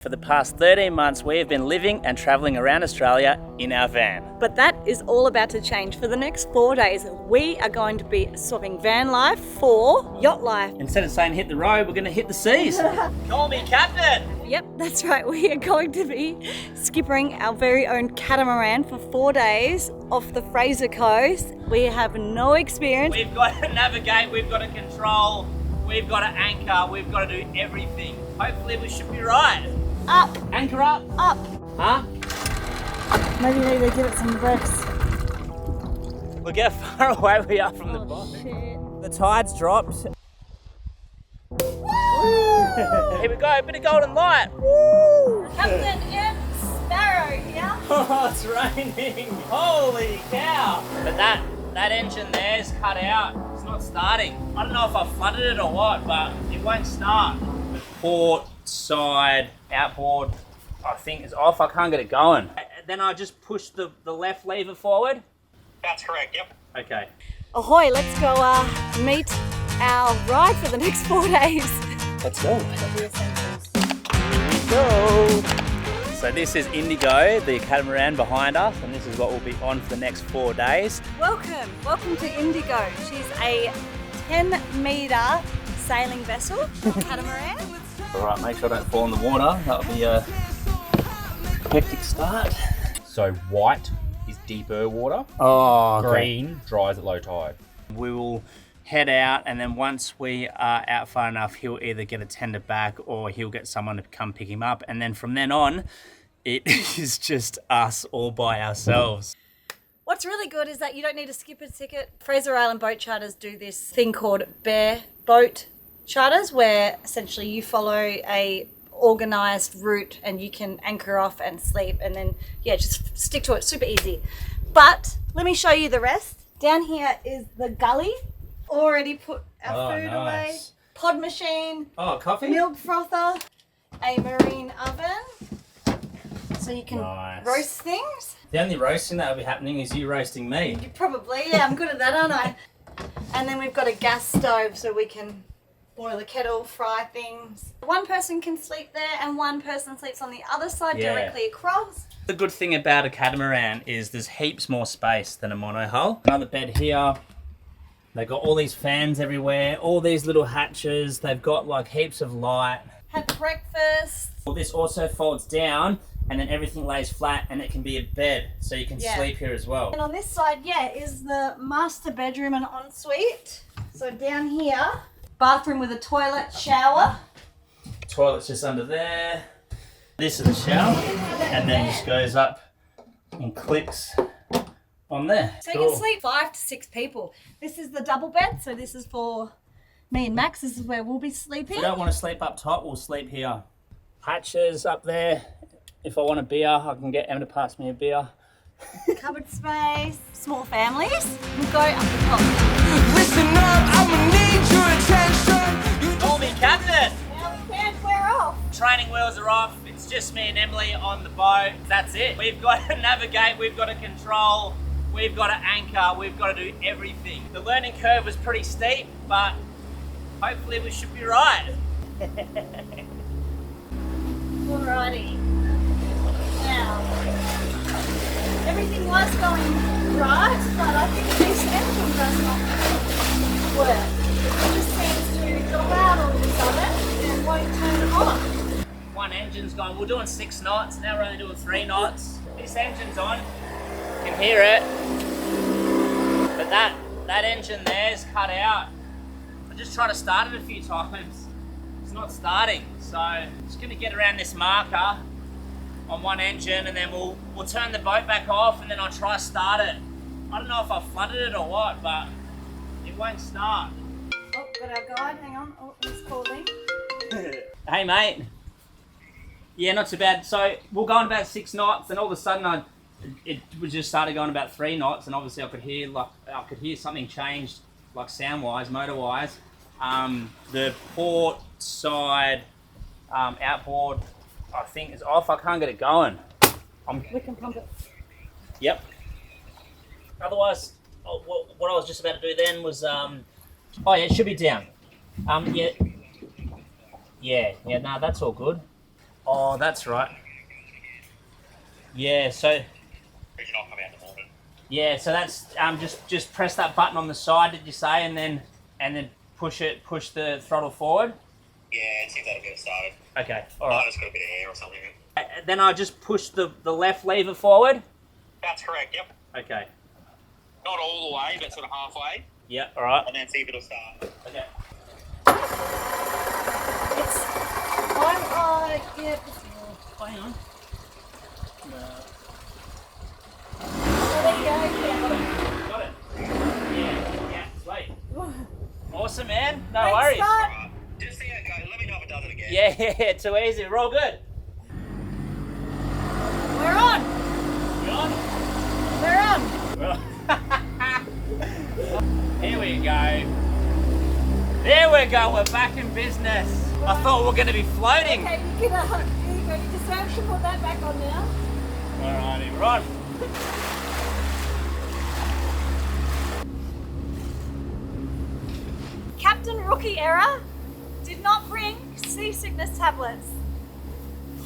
For the past 13 months, we have been living and travelling around Australia in our van. But that is all about to change. For the next 4 days, we are going to be swapping van life for yacht life. Instead of saying hit the road, we're going to hit the seas. Call me captain! Yep, that's right. We are going to be skippering our very own catamaran for 4 days off the Fraser coast. We have no experience. We've got to navigate, we've got to control, we've got to anchor, we've got to do everything. Hopefully we should be right. Up, Anchor up. up. Huh? Maybe they give it some breaths. Look how far away we are from the boat. Shit. The tide's dropped. Here we go, a bit of golden light. Woo! Captain M. Sparrow here. Oh, it's raining. Holy cow. But that engine there's cut out. It's not starting. I don't know if I flooded it or what, but it won't start. The port side outboard, I think, is off. I can't get it going. Then I just push the left lever forward. That's correct, yep. Okay. Ahoy, let's go meet our ride for the next 4 days. Let's go. Go. So this is Indigo, the catamaran behind us, and this is what we'll be on for the next 4 days. Welcome to Indigo. She's a 10-metre sailing vessel, catamaran. All right, make sure I don't fall in the water. That'll be a hectic start. So white is deeper water, Oh, green dries at low tide. We will head out, and then once we are out far enough, he'll either get a tender back or he'll get someone to come pick him up. And then from then on, it is just us all by ourselves. What's really good is that you don't need to skip a ticket. Fraser Island Boat Charters do this thing called bare boat charters, where essentially you follow a organised route and you can anchor off and sleep, and then just stick to it. Super easy. But let me show you the rest. Down here is the gully. Already put our food away. Pod machine. Oh, coffee? Milk frother. A marine oven. So you can roast things. The only roasting that will be happening is you roasting me. You probably, I'm good at that, aren't I? And then we've got a gas stove so we can boil a kettle, fry things. One person can sleep there and one person sleeps on the other side directly across. The good thing about a catamaran is there's heaps more space than a monohull. Another bed here. They've got all these fans everywhere, all these little hatches. They've got like heaps of light. Had breakfast. Well, this also folds down and then everything lays flat and it can be a bed, so you can sleep here as well. And on this side, is the master bedroom and ensuite. So down here, bathroom with a toilet, shower. Toilet's just under there. This is the shower, and then just goes up and clicks on there. So you can sleep 5 to 6 people. This is the double bed, so this is for me and Max. This is where we'll be sleeping. If you don't want to sleep up top, we'll sleep here. Hatches up there. If I want a beer, I can get Emma to pass me a beer. Cupboard space. Small families. We'll go up the top. Listen up, I'ma need your attention. Call me captain! Now the fans wear off. Training wheels are off. It's just me and Emily on the boat. That's it. We've got to navigate, we've got to control, we've got to anchor, we've got to do everything. The learning curve was pretty steep, but hopefully we should be right. Alrighty. Now, everything was going right, but I think this engine does not work. It just seems to drop out all of a sudden and won't turn on. One engine's gone, we're doing 6 knots, now we're only doing 3 knots. This engine's on, you can hear it. But that engine there's cut out. I just tried to start it a few times. It's not starting, so I'm just gonna get around this marker on one engine and then we'll turn the boat back off and then I'll try to start it. I don't know if I flooded it or what, but it won't start. Oh, got our guide, hang on. Oh, he's calling. Hey mate. Yeah, not too bad. So we're going about 6 knots and all of a sudden it just started going about 3 knots and obviously I could hear something changed, like sound-wise, motor-wise. The port side outboard, I think, is off. I can't get it going. We can pump it. Yep. Otherwise, what I was just about to do then was, it should be down. No, that's all good. Oh, that's right. Yeah, so yeah, so that's just press that button on the side, did you say, and then push the throttle forward? Yeah, and see if that'll get it started. Okay, I alright. just got a bit of air or something. Then I just push the left lever forward? That's correct, yep. Okay. Not all the way, but sort of halfway. Yeah, alright. And then see if it'll start. Okay. Hang on. Got it. Yeah, sweet. Awesome, man. No worries. Just see how it goes. Let me know if it does it again. Yeah, too easy. We're all good. We're on. You on? We're on. Here we go. There we go. We're back in business. I thought we were going to be floating. Okay, you can, here you go. You just have to put that back on now. Alrighty, we're on. Captain Rookie error. Did not bring seasickness tablets.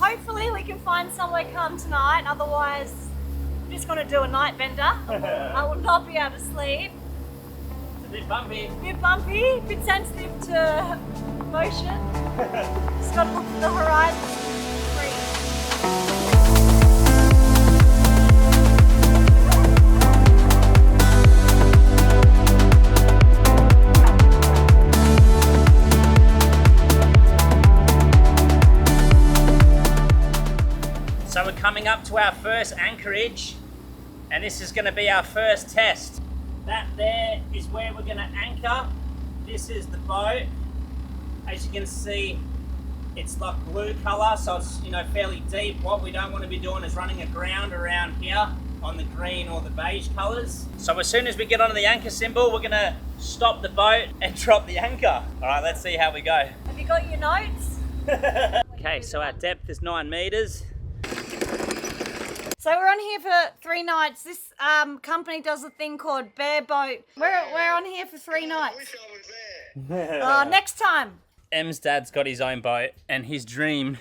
Hopefully we can find somewhere calm tonight. Otherwise, I'm just going to do a night bender. I will not be able to sleep. It's a bit bumpy. Bit bumpy, bit sensitive to motion. Just got to look at the horizon. Free. So we're coming up to our first anchorage, and this is going to be our first test. That there is where we're going to anchor. This is the boat. As you can see, it's like blue colour, so it's fairly deep. What we don't want to be doing is running aground around here on the green or the beige colours. So as soon as we get onto the anchor symbol, we're going to stop the boat and drop the anchor. All right, let's see how we go. Have you got your notes? Okay, so our depth is 9 metres. So we're on here for 3 nights. This company does a thing called Bear Boat. We're on here for 3 nights. Wish I was there. Next time. Em's dad's got his own boat, and his dream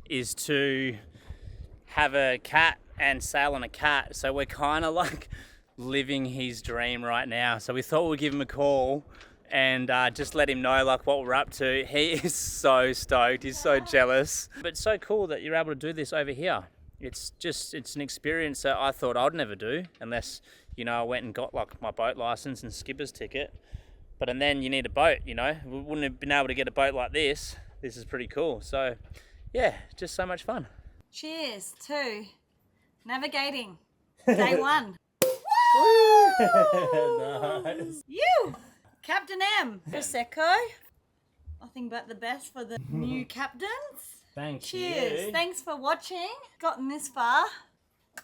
is to have a cat and sail on a cat. So we're kind of like living his dream right now. So we thought we'd give him a call and just let him know like what we're up to. He is so stoked. He's so jealous. But it's so cool that you're able to do this over here. It's an experience that I thought I'd never do unless, I went and got like my boat license and skipper's ticket. And then you need a boat, We wouldn't have been able to get a boat like this. This is pretty cool. So yeah, just so much fun. Cheers to navigating. Day 1. Nice. You, Captain M. Prosecco. Nothing but the best for the new captains. Thank Cheers. you. Thanks for watching. Gotten this far.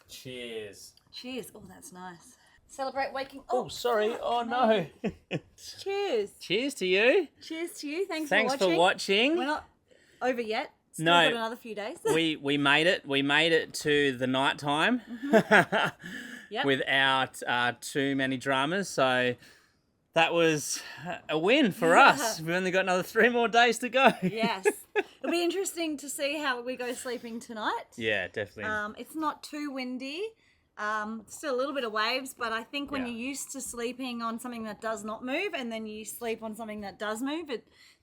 Cheers. Cheers. Oh, that's nice. Celebrate waking. Oh, sorry. Oh, no. Cheers. Cheers to you. Cheers to you. Thanks Thanks for watching. We're not over yet. Still No. got another few days. We made it. We made it to the night time Yep. without too many dramas. So that was a win for us. We've only got another 3 more days to go. Yes. It'll be interesting to see how we go sleeping tonight. Yeah, definitely. It's not too windy. Still a little bit of waves, but I think when Yeah. you're used to sleeping on something that does not move and then you sleep on something that does move,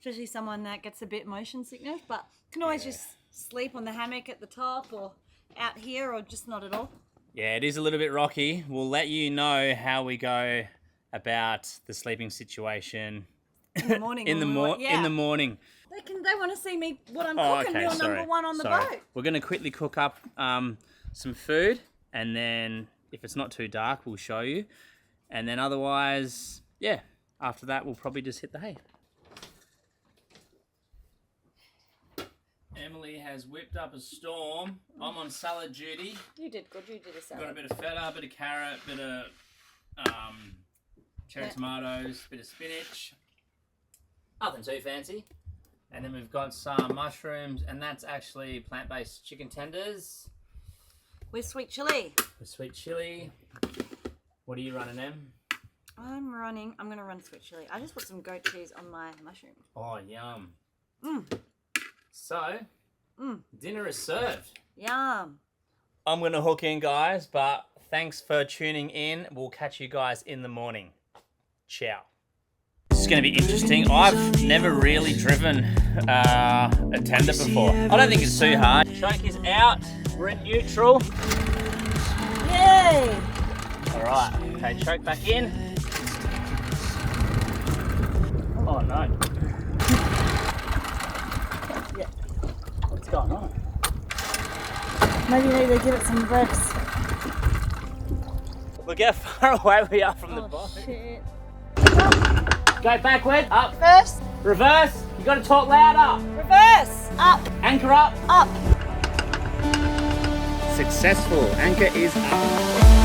especially someone that gets a bit motion sickness, but you can always just sleep on the hammock at the top or out here or just not at all. Yeah, it is a little bit rocky. We'll let you know how we go about the sleeping situation In the morning. in the morning. They want to see me what I'm Oh, cooking. okay, You're sorry. number 1 on the Sorry. boat. We're going to quickly cook up some food, and then if it's not too dark, we'll show you. And then otherwise, yeah, after that, we'll probably just hit the hay. Emily has whipped up a storm. I'm on salad duty. You did good. You did a salad. Got a bit of feta, a bit of carrot, a bit of cherry tomatoes, a bit of spinach. Nothing too fancy. And then we've got some mushrooms, and that's actually plant-based chicken tenders With sweet chili. with sweet chili. What are you running, Em? I'm going to run sweet chili. I just put some goat cheese on my mushroom. Oh, yum. Mm. So, Dinner is served. Yum. I'm going to hook in, guys, but thanks for tuning in. We'll catch you guys in the morning. Ciao. This is going to be interesting. I've never really driven a tender before. I don't think it's too hard. Choke is out. We're in neutral. Yay! All right. Okay, choke back in. Oh, no. Yeah. What's going on? Maybe you need to give it some revs. Look how far away we are from the boat. Shit. Go backward, up, Reverse. reverse. You got to talk louder. Reverse. Up. Anchor up. Up. Successful. Anchor is up.